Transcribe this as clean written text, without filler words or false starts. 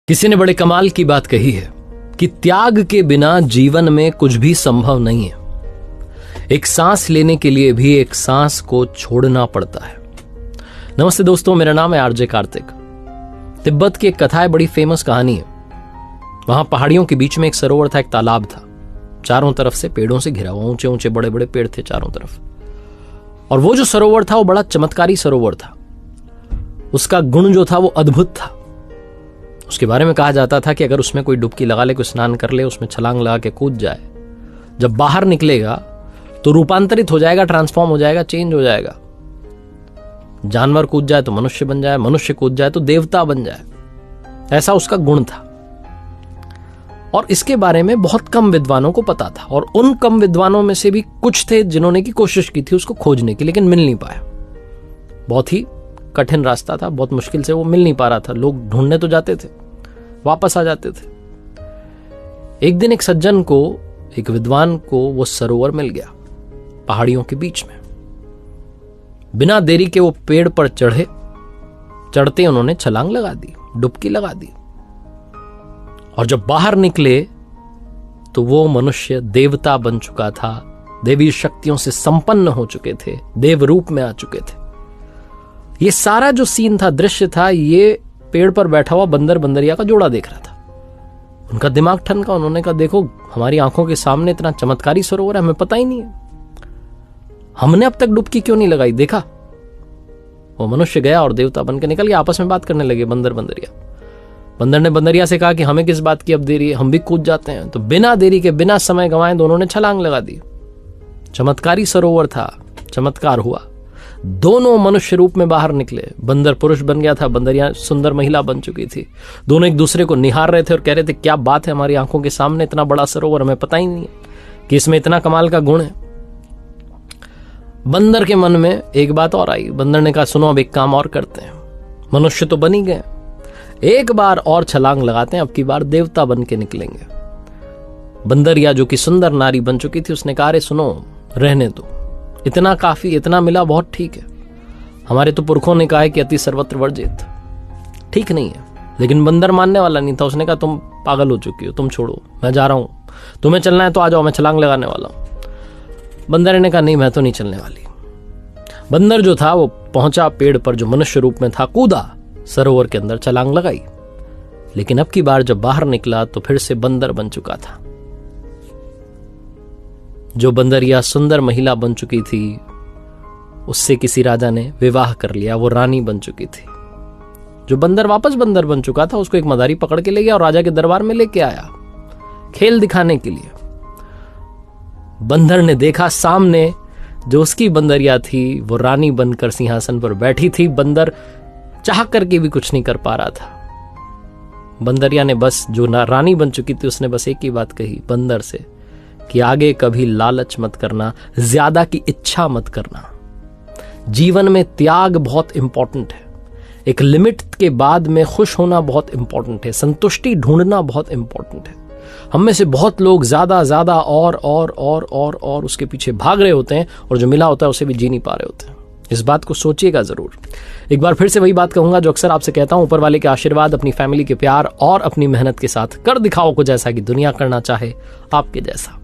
किसी ने बड़े कमाल की बात कही है कि त्याग के बिना जीवन में कुछ भी संभव नहीं है। एक सांस लेने के लिए भी एक सांस को छोड़ना पड़ता है। नमस्ते दोस्तों, मेरा नाम है आरजे कार्तिक। तिब्बत की एक कथा है, बड़ी फेमस कहानी है। वहां पहाड़ियों के बीच में एक सरोवर था, एक तालाब था, चारों तरफ से पेड़ों से घिरा हुआ, ऊंचे ऊंचे बड़े बड़े पेड़ थे चारों तरफ। और वो जो सरोवर था वो बड़ा चमत्कारी सरोवर था। उसका गुण जो था वो अद्भुत था। उसके बारे में कहा जाता था कि अगर उसमें कोई डुबकी लगा ले, कोई स्नान कर ले, उसमें छलांग लगा के कूद जाए, जब बाहर निकलेगा तो रूपांतरित हो जाएगा, ट्रांसफॉर्म हो जाएगा, चेंज हो जाएगा। जानवर कूद जाए तो मनुष्य बन जाए, मनुष्य कूद जाए तो देवता बन जाए। ऐसा उसका गुण था। और इसके बारे में बहुत कम विद्वानों को पता था, और उन कम विद्वानों में से भी कुछ थे जिन्होंने की कोशिश की थी उसको खोजने की, लेकिन मिल नहीं पाया। बहुत ही कठिन रास्ता था, बहुत मुश्किल से वो मिल नहीं पा रहा था। लोग ढूंढने तो जाते थे, वापस आ जाते थे। एक दिन एक सज्जन को, एक विद्वान को वो सरोवर मिल गया पहाड़ियों के बीच में। बिना देरी के वो पेड़ पर चढ़ते उन्होंने छलांग लगा दी, डुबकी लगा दी। और जब बाहर निकले तो वो मनुष्य देवता बन चुका था, देवी शक्तियों से संपन्न हो चुके थे, देव रूप में आ चुके थे। ये सारा जो सीन था, दृश्य था, ये पेड़ पर बैठा हुआ बंदर बंदरिया का जोड़ा देख रहा था। उनका दिमाग ठनका। उन्होंने कहा, देखो हमारी आंखों के सामने इतना चमत्कारी सरोवर है, हमें पता ही नहीं है, हमने अब तक डुबकी क्यों नहीं लगाई, देखा। वो मनुष्य गया और देवता बनकर निकल गया। आपस में बात करने लगे बंदर बंदरिया। बंदर ने बंदरिया से कहा कि हमें किस बात की अब देरी है, हम भी कूद जाते हैं। तो बिना देरी के, बिना समय गंवाए दोनों ने छलांग लगा दी। चमत्कारी सरोवर था, चमत्कार हुआ। दोनों मनुष्य रूप में बाहर निकले। बंदर पुरुष बन गया था, बंदरिया सुंदर महिला बन चुकी थी। दोनों एक दूसरे को निहार रहे थे और कह रहे थे, क्या बात है, हमारी आंखों के सामने इतना बड़ा सरोवर, हमें पता ही नहीं है कि इसमें इतना कमाल का गुण है। बंदर के मन में एक बात और आई। बंदर ने कहा, सुनो अब एक काम और करते हैं, मनुष्य तो बन ही गए, एक बार और छलांग लगाते हैं, अब की बार देवता बन के निकलेंगे। बंदरिया जो कि सुंदर नारी बन चुकी थी, उसने कहा, अरे सुनो, रहने दो, इतना काफी, इतना मिला बहुत ठीक है। हमारे तो पुरखों ने कहा है कि अति सर्वत्र वर्जित, ठीक नहीं है। लेकिन बंदर मानने वाला नहीं था। उसने कहा, तुम पागल हो चुकी हो, तुम छोड़ो, मैं जा रहा हूं, तुम्हें चलना है तो आ जाओ, मैं छलांग लगाने वाला हूं। बंदर ने कहा, नहीं, मैं तो नहीं चलने वाली। बंदर जो था वो पहुंचा पेड़ पर, जो मनुष्य रूप में था, कूदा सरोवर के अंदर, छलांग लगाई। लेकिन अब की बार जब बाहर निकला तो फिर से बंदर बन चुका था। जो बंदरिया सुंदर महिला बन चुकी थी, उससे किसी राजा ने विवाह कर लिया, वो रानी बन चुकी थी। जो बंदर वापस बंदर बन चुका था, उसको एक मदारी पकड़ के ले गया और राजा के दरबार में लेके आया, खेल दिखाने के लिए। बंदर ने देखा सामने जो उसकी बंदरिया थी वो रानी बनकर सिंहासन पर बैठी थी। बंदर चाह करके भी कुछ नहीं कर पा रहा था। बंदरिया ने बस, जो रानी बन चुकी थी, उसने बस एक ही बात कही बंदर से कि आगे कभी लालच मत करना, ज्यादा की इच्छा मत करना। जीवन में त्याग बहुत इंपॉर्टेंट है। एक लिमिट के बाद में खुश होना बहुत इंपॉर्टेंट है। संतुष्टि ढूंढना बहुत इंपॉर्टेंट है। हम में से बहुत लोग ज्यादा और उसके पीछे भाग रहे होते हैं, और जो मिला होता है उसे भी जी नहीं पा रहे होते हैं। इस बात को सोचिएगा जरूर। एक बार फिर से वही बात कहूंगा जो अक्सर आपसे कहता हूं, ऊपर वाले के आशीर्वाद, अपनी फैमिली के प्यार और अपनी मेहनत के साथ कर दिखाओ कुछ ऐसा कि दुनिया करना चाहे आपके जैसा।